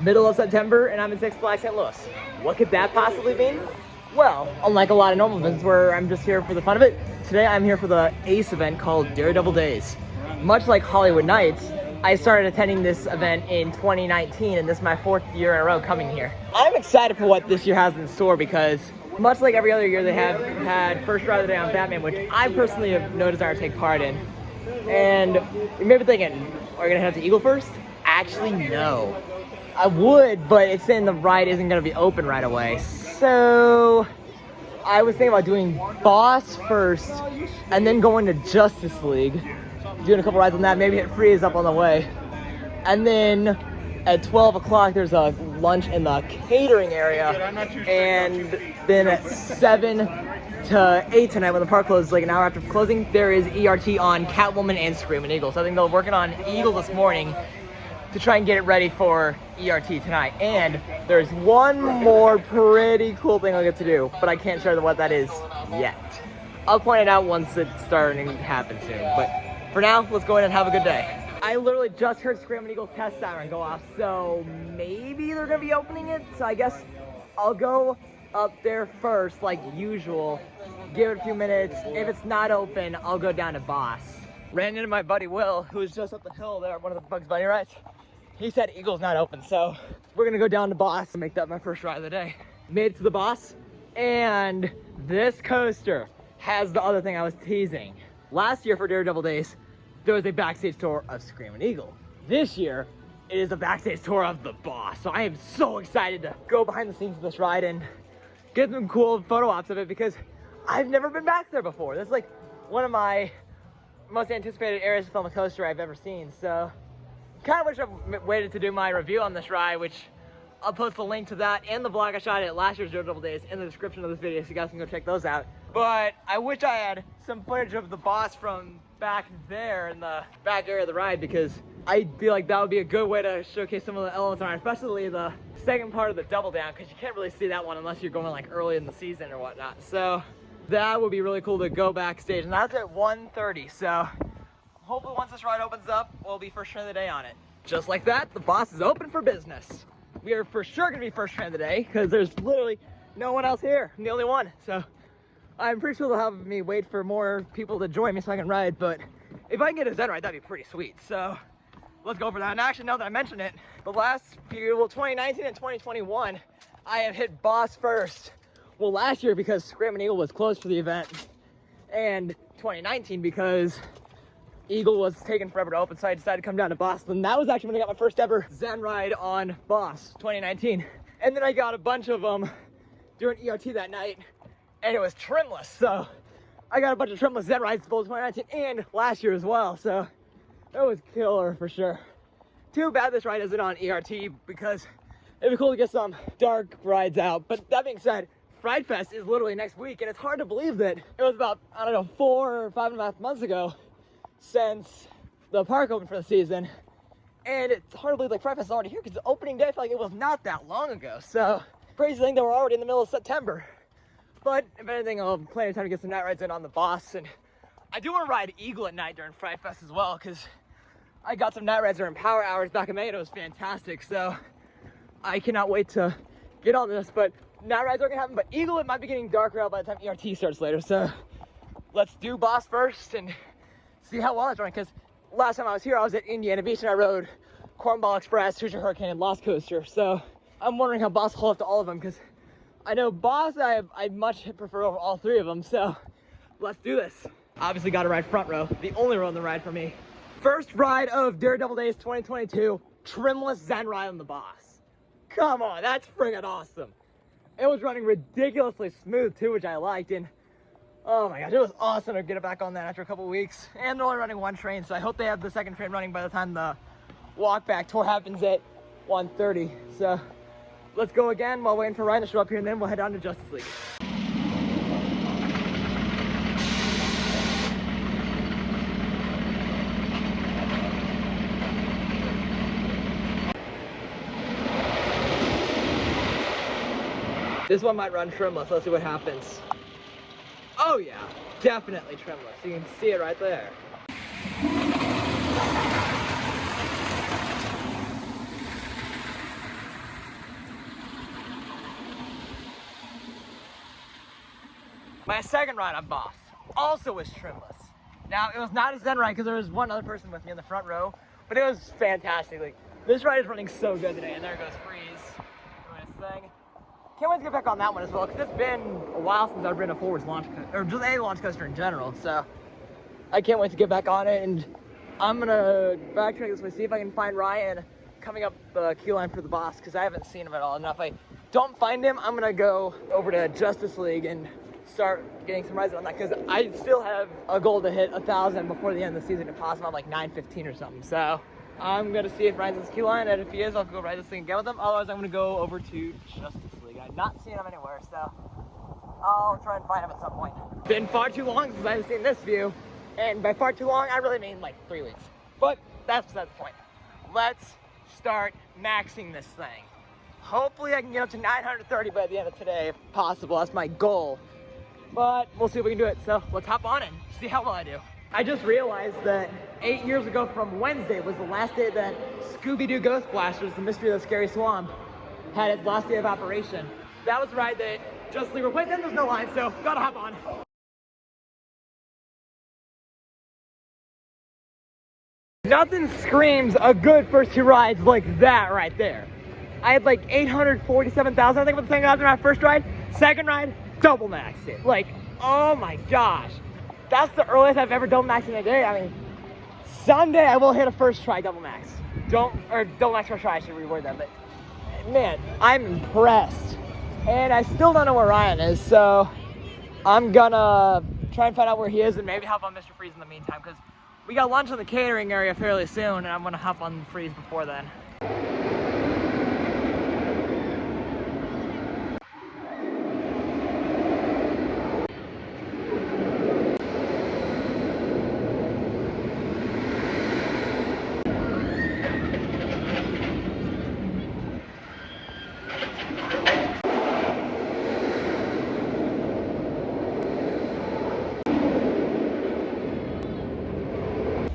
middle of September, and I'm in Six Flags St. Louis. What could that possibly mean? Well, unlike a lot of normal visits where I'm just here for the fun of it, today I'm here for the ACE event called Daredevil Daze. Much like Hollywood Nights, I started attending this event in 2019, and this is my 4th year in a row coming here. I'm excited for what this year has in store because, much like every other year, they have had First Ride of the Day on Batman, which I personally have no desire to take part in. And you may be thinking, are you gonna head to Eagle first? Actually, no. I would, but it's saying the ride isn't gonna be open right away. So I was thinking about doing Boss first and then going to Justice League, doing a couple rides on that, maybe hit Freeze up on the way. And then at 12 o'clock, there's a lunch in the catering area. And then at 7 to 8 tonight, when the park closes, like an hour after closing, there is ERT on Catwoman and Screaming Eagle. So I think they're working on Eagle this morning to try and get it ready for ERT tonight. And there's one more pretty cool thing I'll get to do, but I can't share what that is yet. I'll point it out once it's starting to happen soon. But for now, let's go in and have a good day. I literally just heard Screaming Eagle's test siren go off, so maybe they're gonna be opening it. So I guess I'll go up there first, like usual, give it a few minutes. If it's not open, I'll go down to Boss. Ran into my buddy Will, who was just up the hill there at one of the Bugs Bunny rides. He said Eagle's not open, so we're gonna go down to Boss and make that my first ride of the day. Made it to the Boss, and this coaster has the other thing I was teasing. Last year for Daredevil Days, there was a backstage tour of Screaming Eagle. This year, it is a backstage tour of the Boss. So I am so excited to go behind the scenes of this ride and get some cool photo ops of it because I've never been back there before. This is like one of my most anticipated areas to film a coaster I've ever seen. So kind of wish I waited to do my review on this ride, which I'll post the link to that and the vlog I shot at last year's Daredevil Days in the description of this video, so you guys can go check those out. But I wish I had some footage of the Boss from back there in the back area of the ride, because I feel like that would be a good way to showcase some of the elements on it, especially the second part of the Double Down, because you can't really see that one unless you're going like early in the season or whatnot. So that would be really cool to go backstage, and that's at 1:30. So hopefully once this ride opens up, we'll be first train of the day on it. Just like that, the Boss is open for business. We are for sure gonna be first train of the day because there's literally no one else here. I'm the only one. So I'm pretty sure they'll have me wait for more people to join me so I can ride, but if I can get a Zen ride, that'd be pretty sweet. So let's go for that. And actually, now that I mention it, the last few, well, 2019 and 2021, I have hit Boss first. Well, last year because Screaming Eagle was closed for the event, and 2019 because Eagle was taking forever to open, so I decided to come down to Boss. And that was actually when I got my first ever Zen ride on Boss, 2019. And then I got a bunch of them during ERT that night, and it was trimless. So I got a bunch of trimless Zen rides both 2019 and last year as well. So that was killer for sure. Too bad this ride isn't on ERT because it'd be cool to get some dark rides out. But that being said, Fright Fest is literally next week, and it's hard to believe that it was about, I don't know, 4 or 5.5 months ago since the park opened for the season, and it's hard to believe like Fright Fest is already here because the opening day I feel like it was not that long ago. So crazy thing that we're already in the middle of September. But if anything, I'll have plenty of time to get some night rides in on the Boss, and I do want to ride Eagle at night during Fright Fest as well because I got some night rides during power hours back in May and it was fantastic. So I cannot wait to get on this, but night rides are gonna happen. But Eagle, it might be getting darker out by the time ERT starts later. So let's do Boss first and see how well it's running, because last time I was here, I was at Indiana Beach and I rode Cornball Express, Hoosier Hurricane, and Lost Coaster. So I'm wondering how Boss will hold up to all of them, because I know Boss I much prefer over all 3 of them. So let's do this. Obviously got to ride front row, the only row on the ride for me. First ride of Daredevil Days 2022, trimless Zen ride on the Boss. Come on, that's friggin' awesome. It was running ridiculously smooth too, which I liked, and oh my gosh, it was awesome to get it back on that after a couple weeks. And they're only running 1 train, so I hope they have the second train running by the time the walk back tour happens at 1:30. So let's go again while waiting for Ryan to show up here, and then we'll head on to Justice League. This one might run trimless. Let's see what happens. Oh yeah, definitely trimless. You can see it right there. My second ride on Boss also was trimless. Now, it was not a zen ride because there was one other person with me in the front row, but it was fantastic. Like, this ride is running so good today, and there goes Freeze doing his thing. Can't wait to get back on that one as well, because it's been a while since I've ridden a forwards launch coaster, or just a launch coaster in general, so I can't wait to get back on it, and I'm gonna backtrack this way, see if I can find Ryan coming up the queue line for the Boss, because I haven't seen him at all. And if I don't find him, I'm gonna go over to Justice League and start getting some rides on that, because I still have a goal to hit 1,000 before the end of the season if possible. I'm like 9:15 or something, so I'm gonna see if Ryan's in this queue line, and if he is, I'll go ride this thing again with him. Otherwise, I'm gonna go over to Justice League. I've not seen him anywhere, so I'll try and find him at some point. Been far too long since I've seen this view, and by far too long, I really mean like 3 weeks. But that's the point. Let's start maxing this thing. Hopefully I can get up to 930 by the end of today, if possible. That's my goal. But we'll see if we can do it. So let's hop on and see how well I do. I just realized that 8 years ago from Wednesday was the last day that Scooby-Doo Ghost Blasters, the Mystery of the Scary Swamp, had its last day of operation. That was the ride that Justice League went, then there's no line, so gotta hop on. Nothing screams a good first 2 rides like that right there. I had like 847,000, I think was the thing after my first ride. Second ride, double maxed it. Like, oh my gosh. That's the earliest I've ever double maxed in a day. I mean, someday I will hit a first try double max. Double max first try, I should reword that, but man, I'm impressed. And I still don't know where Ryan is, so I'm gonna try and find out where he is and maybe hop on Mr. Freeze in the meantime, because we got lunch in the catering area fairly soon, and I'm gonna hop on Freeze before then.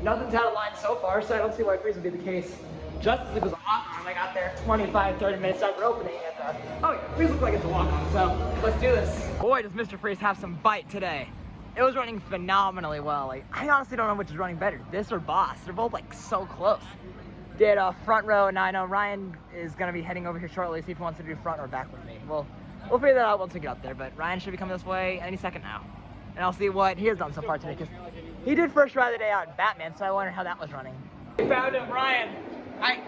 Nothing's out of line so far, so I don't see why Freeze would be the case. Justice League was a walk-on. I got there 25, 30 minutes after opening. Oh yeah, Freeze looks like it's a walk-on, so let's do this. Boy, does Mr. Freeze have some bite today. It was running phenomenally well. Like, I honestly don't know which is running better, this or Boss. They're both like so close. Did front row, and I know Ryan is gonna be heading over here shortly, see if he wants to do front or back with me. We'll figure that out once we get up there, but Ryan should be coming this way any second now. And I'll see what he has done so far today, because he did first ride of the day out in Batman, so I wonder how that was running. We found him, Ryan. Hi.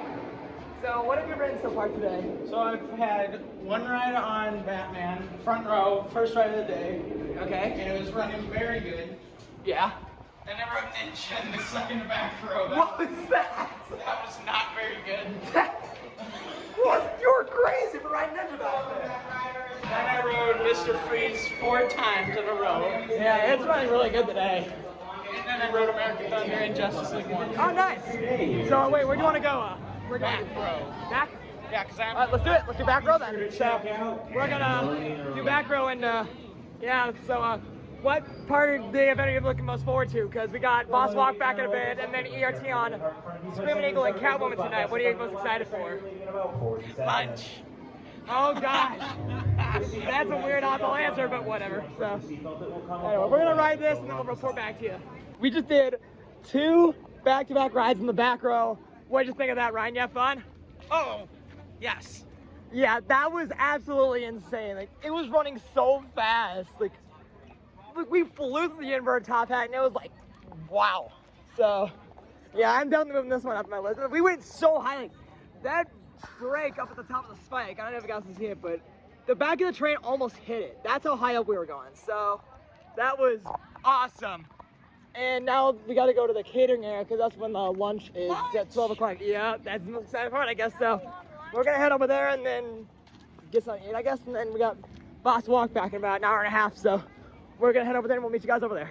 So what have you ridden so far today? So I've had one ride on Batman, front row, first ride of the day. Okay. And it was running very good. Yeah. Then I rode Ninja in the second back row. What was that? That was not very good. What? You were crazy for riding Ninja back there. Then I rode Mr. Freeze 4 times in a row. Yeah, it's running really good today. And then I rode American Thunder and Justice League 1. Oh, nice. So wait, where do you want to go? We're Back row. Back? Yeah, because I'm... All right, let's do it. Let's do back row then. So we're gonna do back row, and yeah, so what part of the event are you looking most forward to? Because we got Boss Walk back in a bit, and then ERT on Screaming Eagle and Catwoman tonight. What are you most excited for? Lunch. Oh gosh. That's a weird oddball answer, but whatever. So anyway, we're gonna ride this and then we'll report back to you. We just did 2 back-to-back rides in the back row. What did you think of that, Ryan? You have fun? Oh, yes. Yeah, that was absolutely insane. Like, it was running so fast. Like we flew through the inverted top hat, and it was like, wow. So, yeah, I'm definitely moving this one up my list. We went so high, like, that break up at the top of the spike. I don't know if you guys can see it, but the back of the train almost hit it. That's how high up we were going. So, that was awesome. And now we got to go to the catering area, because that's when the lunch is at 12 o'clock. Yeah, that's the most exciting part, I guess. So, we're going to head over there and then get something to eat, I guess. And then we got Boss Walk back in about an hour and a half. So, we're going to head over there and we'll meet you guys over there.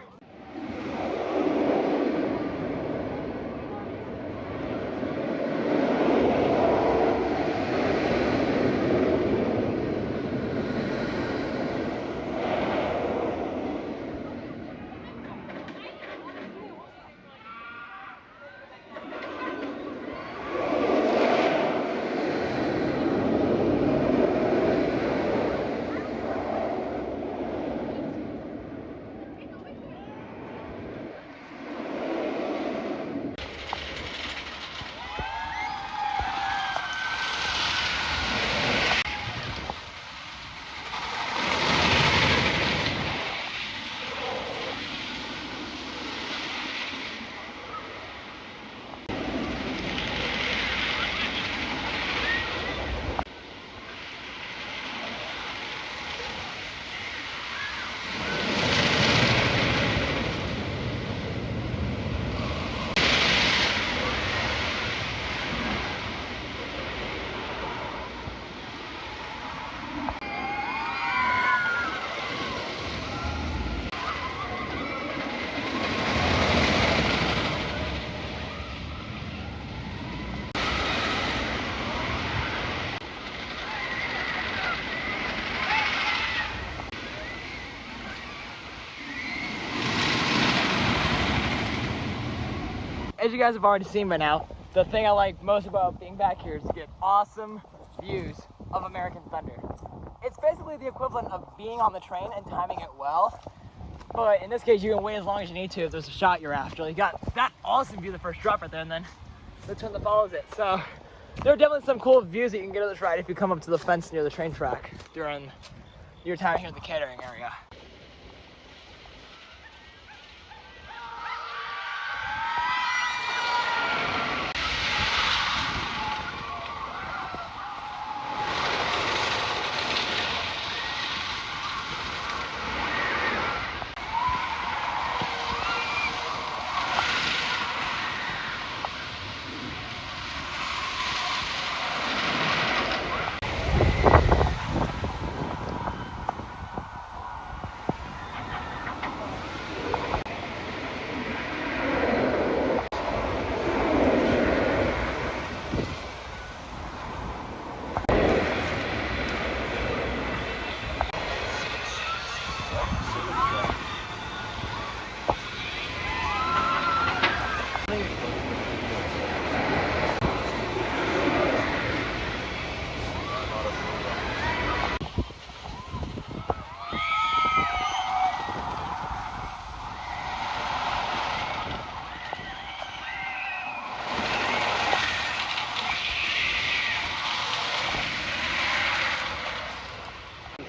as you guys have already seen by now, the thing I like most about being back here is to get awesome views of American Thunder. It's basically the equivalent of being on the train and timing it well, but in this case you can wait as long as you need to if there's a shot you're after. You got that awesome view of the first drop right there, and then the turn that follows it. So there are definitely some cool views that you can get on this ride if you come up to the fence near the train track during your time here in the catering area.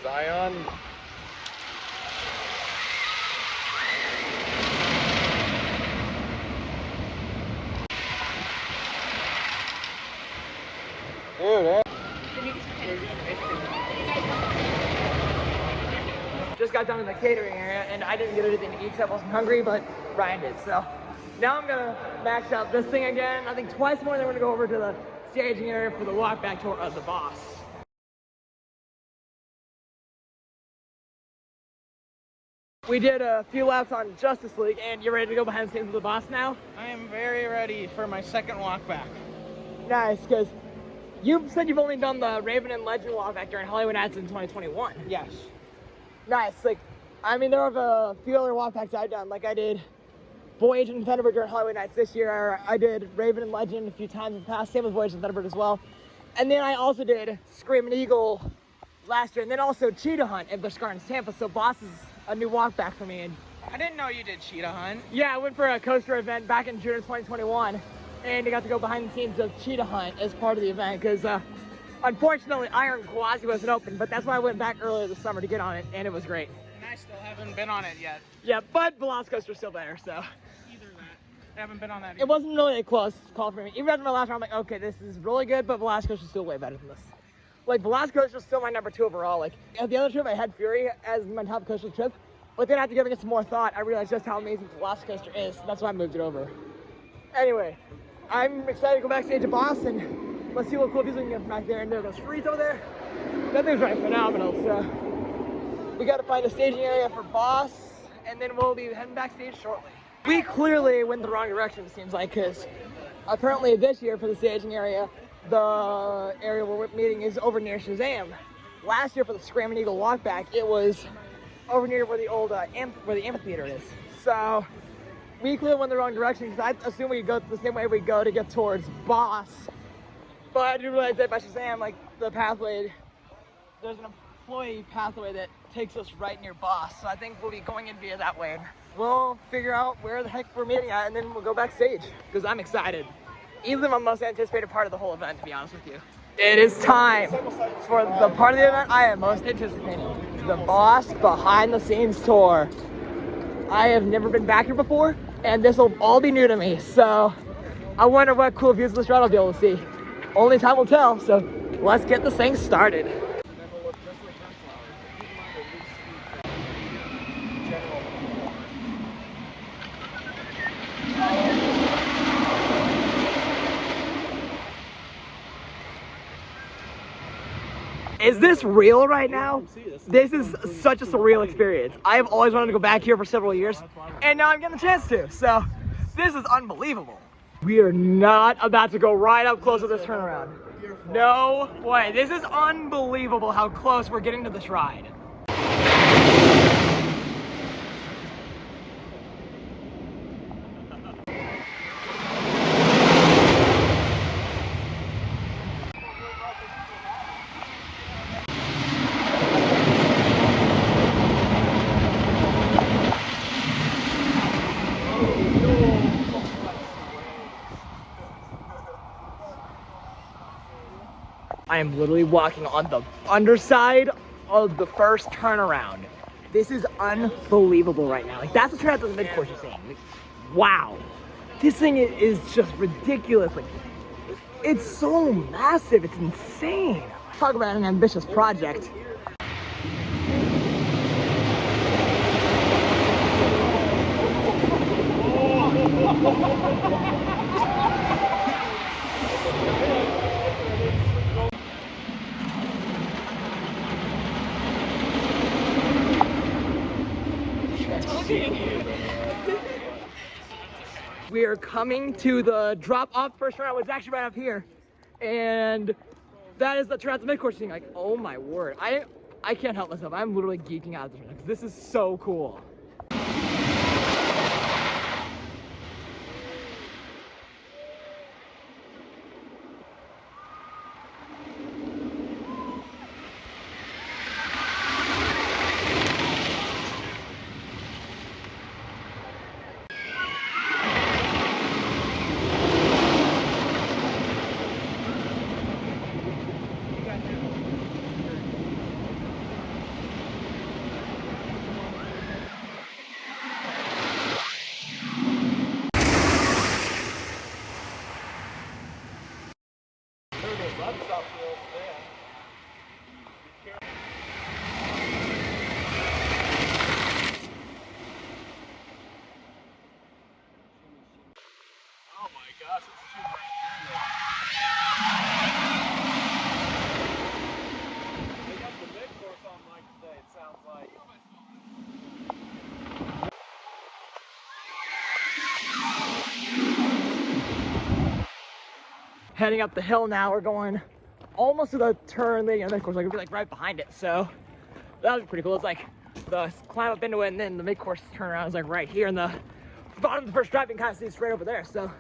Zion. Dude, eh? Just got done in the catering area and I didn't get anything to eat because I wasn't hungry, but Ryan did. So now I'm gonna max out this thing again. I think twice more, then we're gonna go over to the staging area for the walk back tour of the boss. We did a few laps on Justice League, and you're ready to go behind the scenes with the boss now? I am very ready for my second walk back. Nice, because you said you've only done the Raven and Legend walk back during Hollywood Nights in 2021. Yes. Nice. Like, I mean, there are a few other walk backs I've done. Like, I did Voyage and Thunderbird during Hollywood Nights this year. I did Raven and Legend a few times in the past. Same with Voyage and Thunderbird as well. And then I also did Screaming Eagle last year, and then also Cheetah Hunt at the Scar in Tampa. So Boss is a new walk back for me. And I didn't know you did Cheetah Hunt. yeah, I went for a coaster event back in June of 2021, and I got to go behind the scenes of Cheetah Hunt as part of the event because unfortunately Iron Quasi wasn't open, but that's why I went back earlier this summer to get on it, and it was great. And I still haven't been on it yet. Yeah, but Velocicoaster's still better, so. Either that. I haven't been on that either. It wasn't really a close call for me. Even after my last round, I'm like, okay, this is really good, but Velocicoaster's still way better than this. Like, Velocicoaster's still my number 2 overall. Like, at the other trip, I had Fury as my top coaster trip, but then after giving it some more thought, I realized just how amazing Velocicoaster is. That's why I moved it over. Anyway, I'm excited to go backstage to Boston. Let's see what cool views we can get from back there. And there goes Freeze over there. That thing's right phenomenal. So we got to find a staging area for Boss, and then we'll be heading backstage shortly. We clearly went the wrong direction, it seems like, because apparently this year for the staging area, the area where we're meeting is over near Shazam. Last year for the Screaming Eagle walk back, it was over near where the old where the amphitheater is. So we clearly went the wrong direction because I assume we could go the same way we go to get towards Boss. But I didn't realize that by Shazam, like the pathway, there's an employee pathway that takes us right near Boss. So I think we'll be going in via that way. We'll figure out where the heck we're meeting at, and then we'll go backstage because I'm excited. Easily my most anticipated part of the whole event, to be honest with you. It is time for the part of the event I am most anticipating. The Boss behind the scenes tour. I have never been back here before, and this will all be new to me. So I wonder what cool views of this ride I'll be able to see. Only time will tell, so let's get this thing started. Is this real right now? This is such a surreal experience. I have always wanted to go back here for several years, and now I'm getting the chance to. So this is unbelievable. We are not about to go right up close with this turnaround. No way. This is unbelievable how close we're getting to this ride. I'm literally walking on the underside of the first turnaround. This is unbelievable right now. Like, that's the turnout to the mid-course you're seeing. Like, wow. This thing is just ridiculous. Like, it's so massive, it's insane. Talk about an ambitious project. We are coming to the drop-off first turnout, which is actually right up here. And that is the turnout to mid-course thing. Like, oh my word. I can't help myself. I'm literally geeking out at this right now, 'cause this is so cool. Oh my gosh, it's shooting right through there. They got the mid-course on mic today, it sounds like. Heading up the hill now. We're going almost to the turn leading on the mid-course. Like, we'll be like right behind it. So that was pretty cool. It's like the climb up into it, and then the mid-course turnaround is like right here, and the bottom of the first drop you can kind of see straight over there. So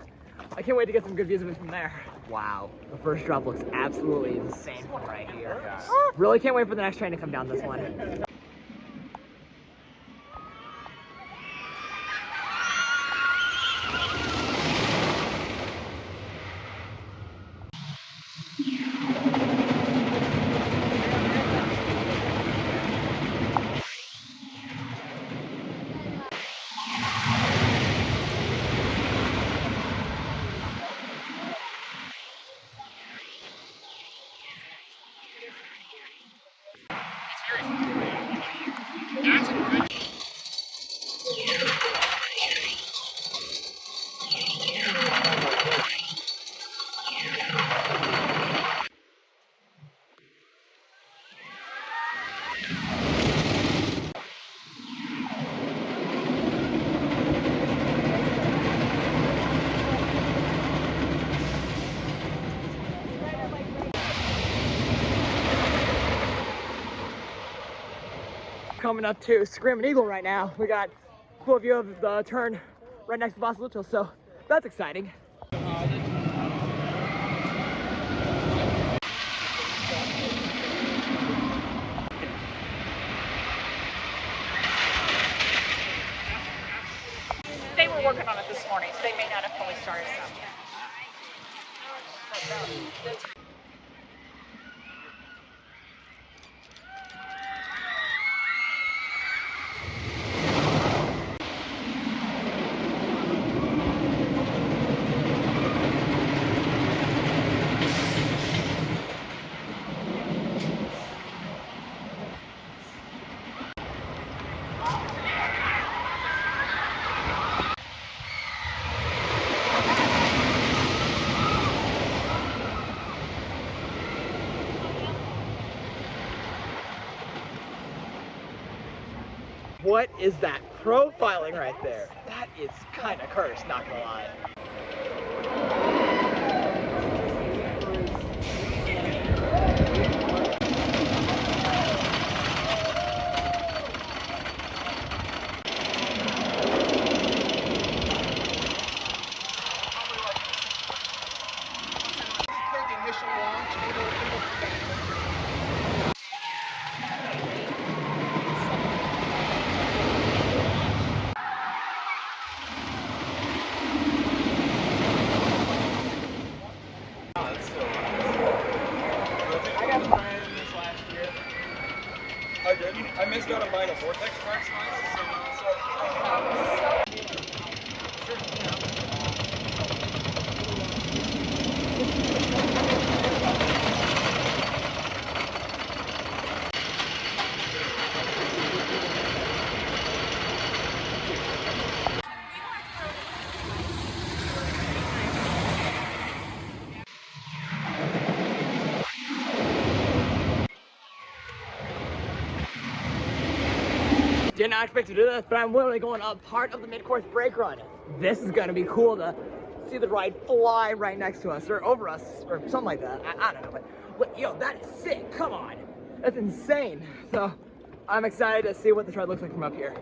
I can't wait to get some good views of it from there. Wow, the first drop looks absolutely insane from right here. Really can't wait for the next train to come down this one. Coming up to Screaming Eagle right now. We got a cool view of the turn right next to Boston, so that's exciting. They were working on it this morning, so they may not have fully started it. What is that profiling right there? That is kind of cursed, not gonna lie. Vortex Park's nice. Did not expect to do this, but I'm literally going up part of the mid-course brake run. This is gonna be cool to see the ride fly right next to us, or over us, or something like that. I don't know, but yo, that is sick, come on. That's insane. So, I'm excited to see what this ride looks like from up here.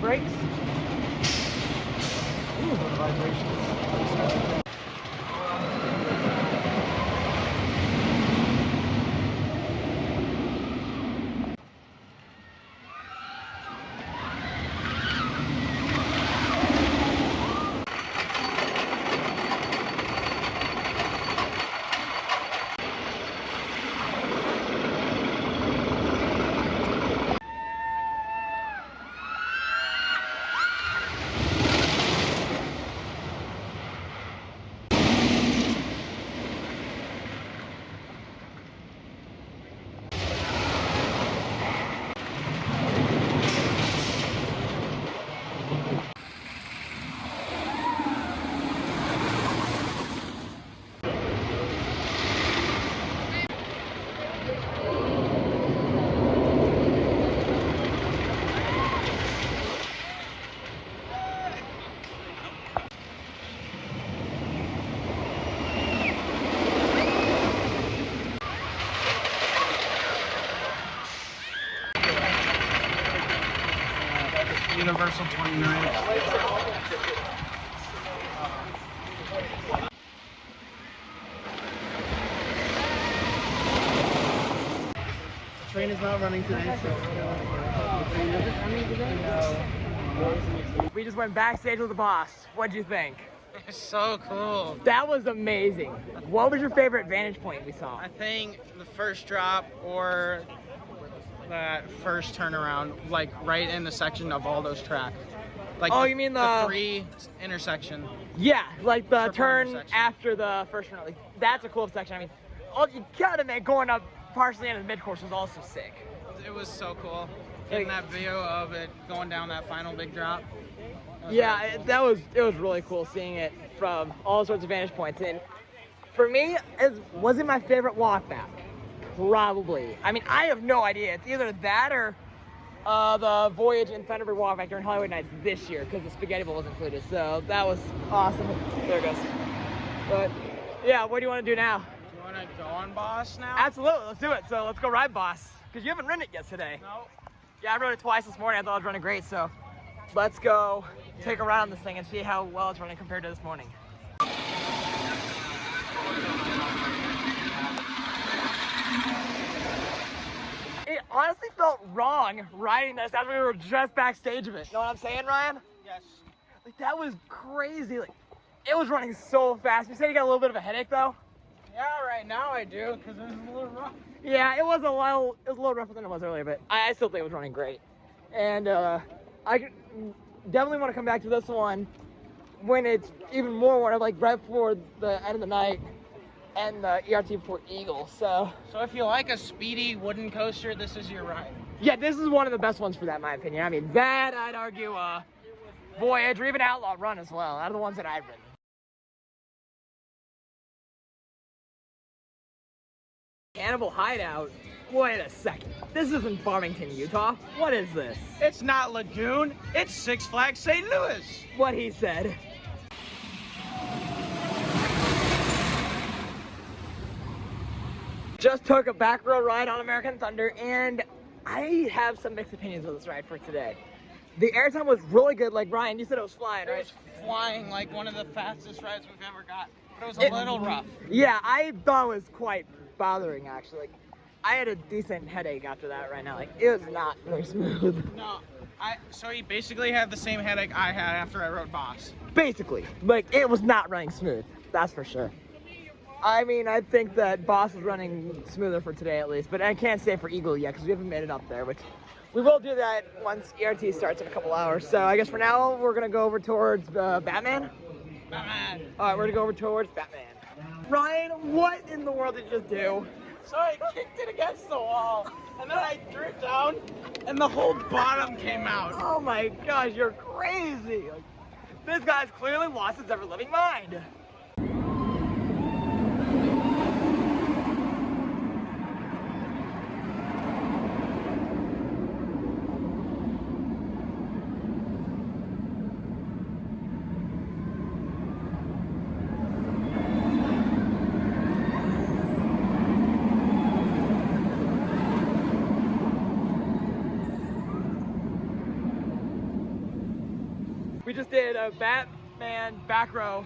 Brakes. Ooh, those vibrations. Universal 29. The train is not running today, so We just went backstage with the boss. What'd you think? it's so cool. That was amazing. What was your favorite vantage point we saw? I think the first drop or that first turnaround, like right in the section of all those tracks. Like Oh, you mean the- 3 intersection. Yeah, like the Triple turn intersection. after the first run. Like, that's a cool section. I mean, all you gotta admit, going up partially into the mid-course was also sick. It was so cool. Getting Like- that view of it going down that final big drop. Yeah, it was really cool seeing it from all sorts of vantage points. And for me, it wasn't my favorite walk back. Probably. I mean, I have no idea. It's either that or the Voyage and Thunderbird walk back during Hollywood Nights this year because the Spaghetti Bowl was included. So that was awesome. There it goes. But yeah, what do you want to do now? Do you want to go on Boss now? Absolutely, let's do it. So let's go ride Boss because you haven't ridden it yet today. No. Yeah, I rode it twice this morning. I thought it was running great. So let's go take a ride on this thing and see how well it's running compared to this morning. It honestly felt wrong riding this after we were just backstage of it. You know what I'm saying, Ryan? Yes. Like, that was crazy. Like, it was running so fast. You said you got a little bit of a headache, though? Yeah, right now I do, because it was a little rough. Yeah, it was a little rougher than it was earlier, but I still think it was running great. And I definitely want to come back to this one when it's even more warm, like right before the end of the night and the ERT before Eagle. So if you like a speedy wooden coaster, this is your ride. yeah, this is one of the best ones for that, in my opinion. I mean, that I'd argue Voyage or even Outlaw Run as well, out of the ones that I've ridden. Cannibal Hideout? Wait a second. This isn't Farmington, Utah. What is this? It's not Lagoon, it's Six Flags St. Louis. What he said. Just took a back row ride on American Thunder, and I have some mixed opinions of this ride for today. The airtime was really good. Like Ryan, you said it was flying, It right? was flying like one of the fastest rides we've ever got. But it was a little rough. Yeah, I thought it was quite bothering actually. Like, I had a decent headache after that right now. Like, it was not very smooth. No, so he basically had the same headache I had after I rode Boss. Basically, like, it was not running smooth. That's for sure. I mean, I think that Boss is running smoother for today at least, but I can't say for Eagle yet because we haven't made it up there, which we will do that once ERT starts in a couple hours. So I guess for now, we're gonna go over towards Batman. Batman. All right, we're gonna go over towards Batman. Ryan, what in the world did you just do? So I kicked it against the wall, and then I threw it down, and the whole bottom came out. Oh my gosh, you're crazy. Like, this guy's clearly lost his ever living mind. We just did a Batman back row.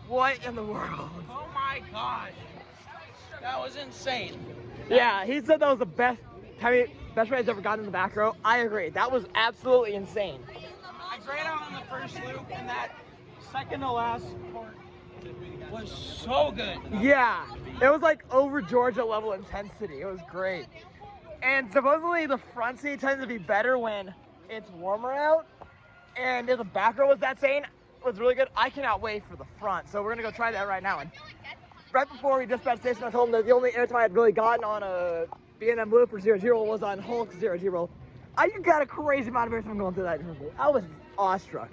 What in the world? Oh my gosh, that was insane. Yeah, he said that was the best ride he's ever gotten in the back row. I agree. That was absolutely insane. I ran out on the first loop, and that second to last part was so good. Yeah, it was like over Georgia level intensity. It was great. And supposedly the front seat tends to be better when it's warmer out. And if the back row was that same, was really good. I cannot wait for the front. So we're gonna go try that right now. And right before we dispatched station, I told him that the only airtime I had really gotten on a B&M Looper 00 was on Hulk 00. I got a crazy amount of airtime going through that. I was awestruck.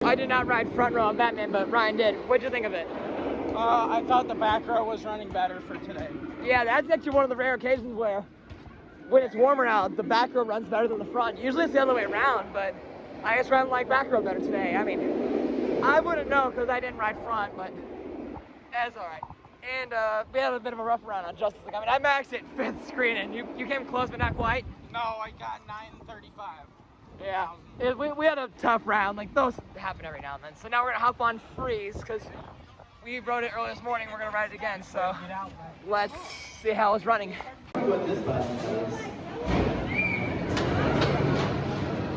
I did not ride front row on Batman, but Ryan did. What'd you think of it? I thought the back row was running better for today. Yeah, that's actually one of the rare occasions where when it's warmer out, the back row runs better than the front. Usually it's the other way around, but I just ran like back row better today. I mean, I wouldn't know because I didn't ride front, but that's all right. And we had a bit of a rough run on Justice League. I mean, I maxed it 5th screen, and you came close, but not quite. No, I got 935. Yeah, we had a tough round. Like, those happen every now and then. So now we're gonna hop on Freeze because we rode it early this morning. We're gonna ride it again. So let's see how it's running.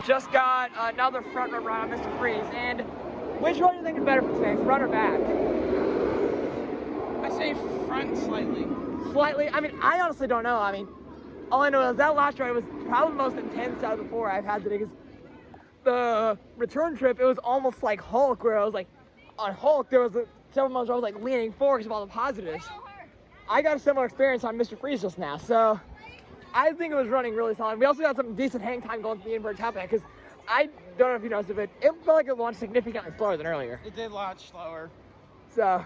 Just got another front row ride on Mr. Freeze. And which one do you think is better for today, front or back? I say front slightly. Slightly. I mean, I honestly don't know. I mean, all I know is that last ride was probably the most intense out of the 4 I've had today, because the return trip, it was almost like Hulk, where I was like, on Hulk, there was several moments where I was like leaning forward because of all the positives. I got a similar experience on Mr. Freeze just now, so I think it was running really solid. We also got some decent hang time going to the inverted top end, because I don't know if you noticed, but it felt like it launched significantly slower than earlier. It did launch slower. So,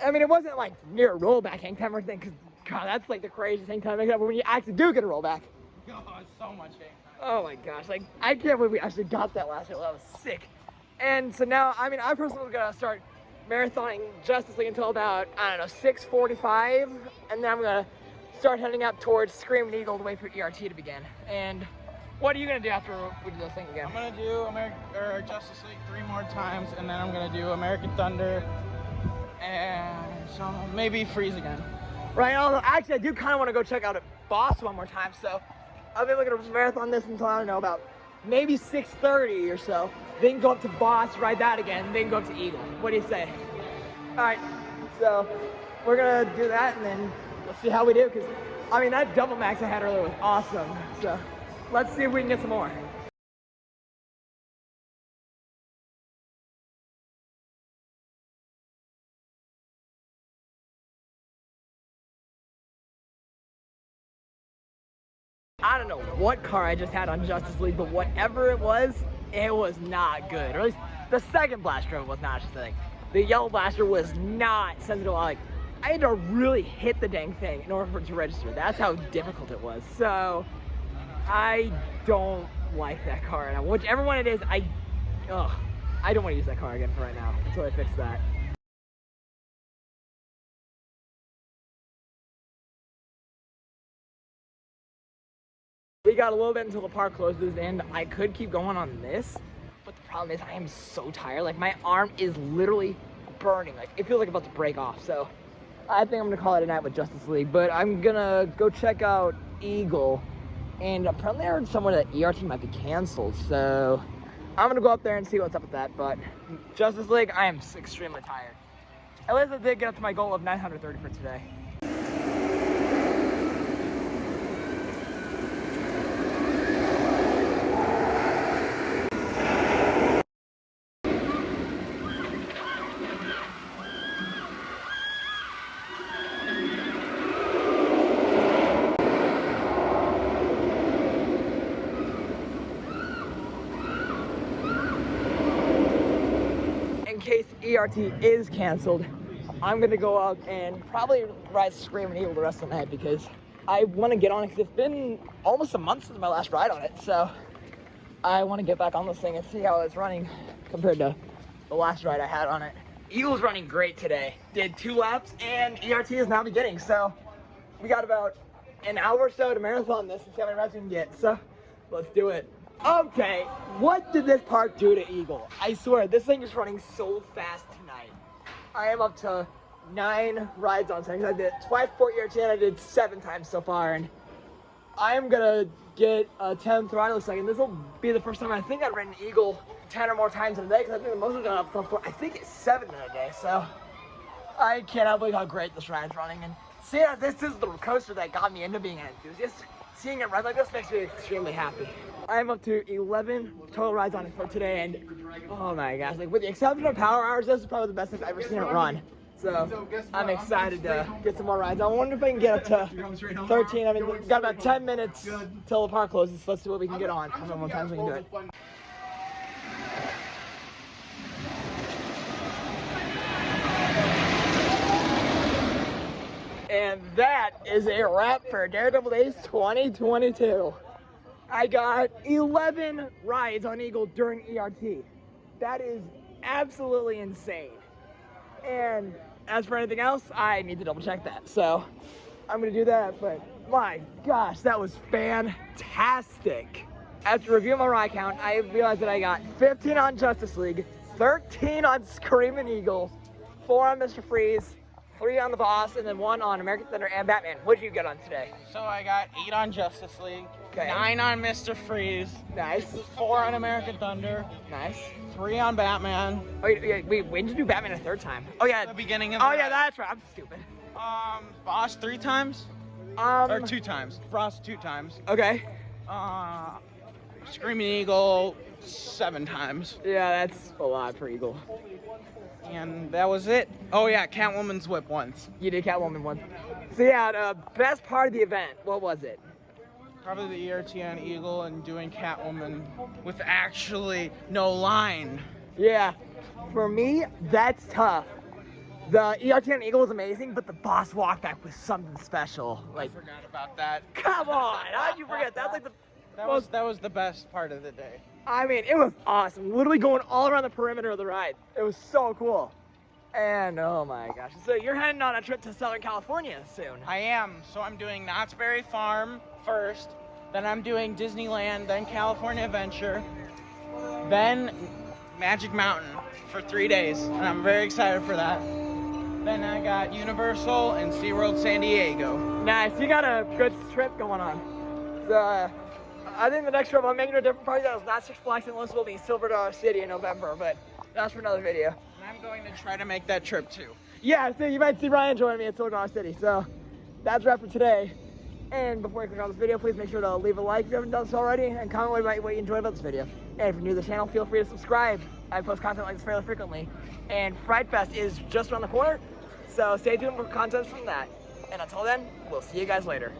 I mean, it wasn't like near rollback hang time or anything, because God, that's like the craziest hang time, except when you actually do get a rollback. Oh, so much hang time. Oh my gosh, like, I can't believe we actually got that last year. That was sick. And so now, I mean, I personally was gonna start marathoning Justice League until about, I don't know, 6:45, and then I'm gonna start heading up towards Screaming Eagle to wait for ERT to begin. And what are you gonna do after we do this thing again? I'm gonna do Justice League 3 more times, and then I'm gonna do American Thunder, and so maybe Freeze again. Right, although actually I do kind of want to go check out a Boss one more time, so I'll be looking to marathon this until, I don't know, about maybe 6:30 or so. Then go up to Boss, ride that again, then go up to Eagle. What do you say? All right, so we're gonna do that, and then let's see how we do, because I mean, that double max I had earlier was awesome. So let's see if we can get some more. I don't know what car I just had on Justice League, but whatever it was not good. Or at least the second blaster was not, I should say. The yellow blaster was not sensitive. Like, I had to really hit the dang thing in order for it to register. That's how difficult it was. So I don't like that car. And whichever one it is, I don't want to use that car again for right now until I fix that. We got a little bit until the park closes, and I could keep going on this, but the problem is I am so tired. Like, my arm is literally burning. Like, it feels like about to break off. So I think I'm gonna call it a night with Justice League, but I'm gonna go check out Eagle. And apparently I heard somewhere that ERT might be canceled, so I'm gonna go up there and see what's up with that. But Justice League, I am extremely tired. At least I did get up to my goal of 930 for today. In case ERT is canceled, I'm gonna go out and probably ride Screaming Eagle the rest of the night because I want to get on it because it's been almost a month since my last ride on it. So I want to get back on this thing and see how it's running compared to the last ride I had on it. Eagle's running great today. Did 2 laps and ERT is now beginning. So we got about an hour or so to marathon this and see how many rides we can get. So let's do it. Okay, what did this park do to Eagle? I swear, this thing is running so fast tonight. I am up to 9 rides on things. I did twice for ERT and I did 7 times so far. And I am gonna get a 10th ride in a second. This will be the first time I think I've ridden Eagle 10 or more times in a day because I think the most I've done up for, I think it's 7 in a day. So I cannot believe how great this ride's running. And seeing that this is the coaster that got me into being an enthusiast, seeing it ride like this makes me extremely happy. I'm up to 11 total rides on it for today, and oh my gosh, like with the exception of Power Hours, this is probably the best I've ever seen it run. So I'm excited to get some more rides. I wonder if I can get up to 13. I mean, we've got about 10 minutes till the park closes, so let's see what we can get on. How many times we can do it. And that is a wrap for Daredevil Daze 2022. I got 11 rides on Eagle during ERT. That is absolutely insane. And as for anything else, I need to double check that. So I'm gonna do that, but my gosh, that was fantastic. After reviewing my ride count, I realized that I got 15 on Justice League, 13 on Screaming Eagle, 4 on Mr. Freeze, 3 on The Boss, and then 1 on American Thunder and Batman. What did you get on today? So I got 8 on Justice League, Okay. 9 on Mr. Freeze, Nice. 4 on American Thunder, Nice. 3 on Batman. Oh, yeah, wait, when did you do Batman a 3rd time? Oh, yeah. The beginning of Oh, the yeah, ride. that's right. I'm stupid. Boss 3 times, or 2 times. Frost 2 times. Okay. Screaming Eagle 7 times. Yeah, that's a lot for Eagle. And that was it. Oh yeah, Catwoman's whip once. You did Catwoman once. So yeah, the best part of the event, what was it? Probably the ERT on Eagle and doing Catwoman with actually no line. Yeah, for me, that's tough. The ERT on Eagle was amazing, but the boss walkback was something special. Like, I forgot about that. come on, how'd you forget? That's like the That was the best part of the day. I mean, it was awesome. Literally going all around the perimeter of the ride. It was so cool. And oh my gosh. So you're heading on a trip to Southern California soon. I am. So I'm doing Knott's Berry Farm first, then I'm doing Disneyland, then California Adventure, then Magic Mountain for 3 days. And I'm very excited for that. Then I got Universal and SeaWorld San Diego. Nice. You got a good trip going on. So, I think the next trip I'm making a different party that is not Six Flags St. Louis will be Silver Dollar City in November, but that's for another video. And I'm going to try to make that trip too. Yeah, so you might see Ryan joining me at Silver Dollar City. So that's a wrap for today. And before you click on this video, please make sure to leave a like if you haven't done so already, and comment what you enjoyed about this video. And if you're new to the channel, feel free to subscribe. I post content like this fairly frequently. And Fright Fest is just around the corner, so stay tuned for content from that. And until then, we'll see you guys later.